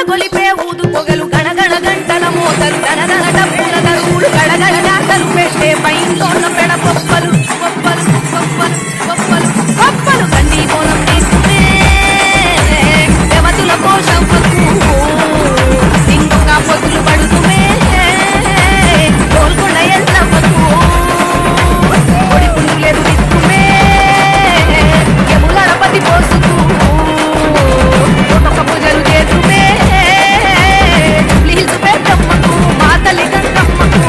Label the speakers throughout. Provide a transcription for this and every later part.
Speaker 1: గొలిపే ఊదు పొగలు గణగణ గంటల మోతలు దనదన డప్పుల దరువులు గడగడ డాటలు పెట్టే పైన్లోన్న పెడ పొప్పలు పొప్పలు పొప్పలు పొప్పలు పొప్పలు గండి కోలం తీసుకునే దేవతుల కోశం ఇంకొక పొద్దులు పడుతుమే గోల్కొండ ఎల్లమ్మకు ఒడి పుండులేరు తీసుకుమే యములడపతి పోసుకు ఒక్కొక్క పూజలు చేతుమే ప్లీజ్ పెద్దమ్మకు మా తల్లి గంగమ్మకు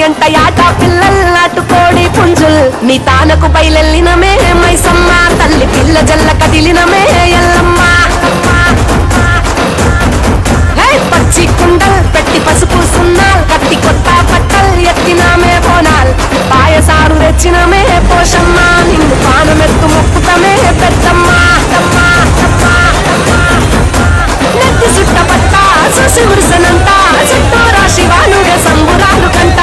Speaker 1: ఎంట యాట పిల్లల్ నాటుకోడి పుంజుల్ నీ తానకు బయలెల్లినమే మైసమ్మ తల్లి పిల్ల జల్ల కదిలినమే ఎల్లమ్మ పచ్చి కుండల్ పెట్టి పసుపు సున్నాల్ కట్టి కొత్త పట్టల్ ఎత్తినామే బోనాల్ పాయసారు తెచ్చినమే పోషమ్మ నిన్ను పానమెత్తు మొక్కుతమే పెద్దమ్మ నెత్తి సుట్ట పట్ట సుసి ఉరుసనంత చుట్టూరా శివానుడే సంబురాలు కంట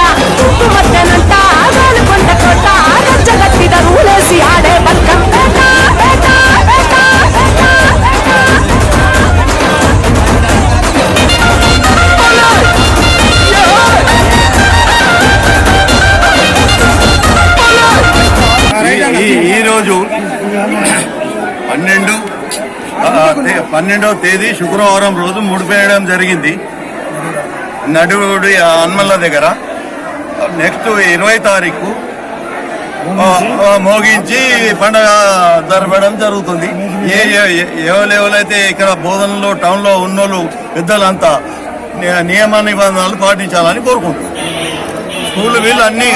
Speaker 1: ఉప్పు మద్దెనంట వేలు కొండ కోట రచ్చగట్టిద రూలేసి ఆడే బతుకం పేట పేట పేట
Speaker 2: ఈరోజు 12వ తేదీ శుక్రవారం రోజు ముడిపేయడం జరిగింది నడువుడి హన్మల్ల దగ్గర. నెక్స్ట్ 20 తారీఖు మోగించి పండగ జరపడం జరుగుతుంది. ఎవరైతే ఇక్కడ బోధనలో టౌన్లో ఉన్నోళ్ళు పెద్దలంతా నియమ నిబంధనలు పాటించాలని కోరుకుంటున్నారు. స్కూల్ వీళ్ళు అన్నీ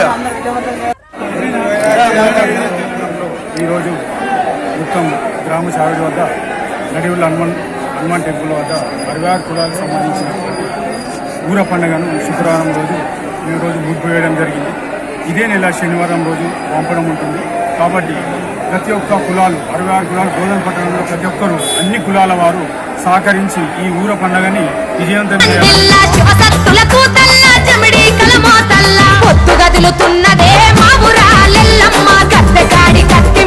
Speaker 3: ఈరోజు మొత్తం గ్రామ చావిడి వద్ద నడివుల హనుమాన్ టెంపుల్ వద్ద 66 కులాలకు సంబంధించినటువంటి ఊర పండుగను శుక్రవారం రోజు ఈరోజు ముడిపోయడం జరిగింది. ఇదే నెల శనివారం రోజు పంపడం ఉంటుంది. కాబట్టి ప్రతి ఒక్క కులాలు 66 కులాలు బోధన పట్టణంలో ప్రతి ఒక్కరు అన్ని కులాల వారు సహకరించి ఈ ఊర పండుగని విజయవంతం
Speaker 1: పొద్దుగదులుతున్నదే మా ఊరాలెల్లమ్మ గద్దె కాడి కత్తి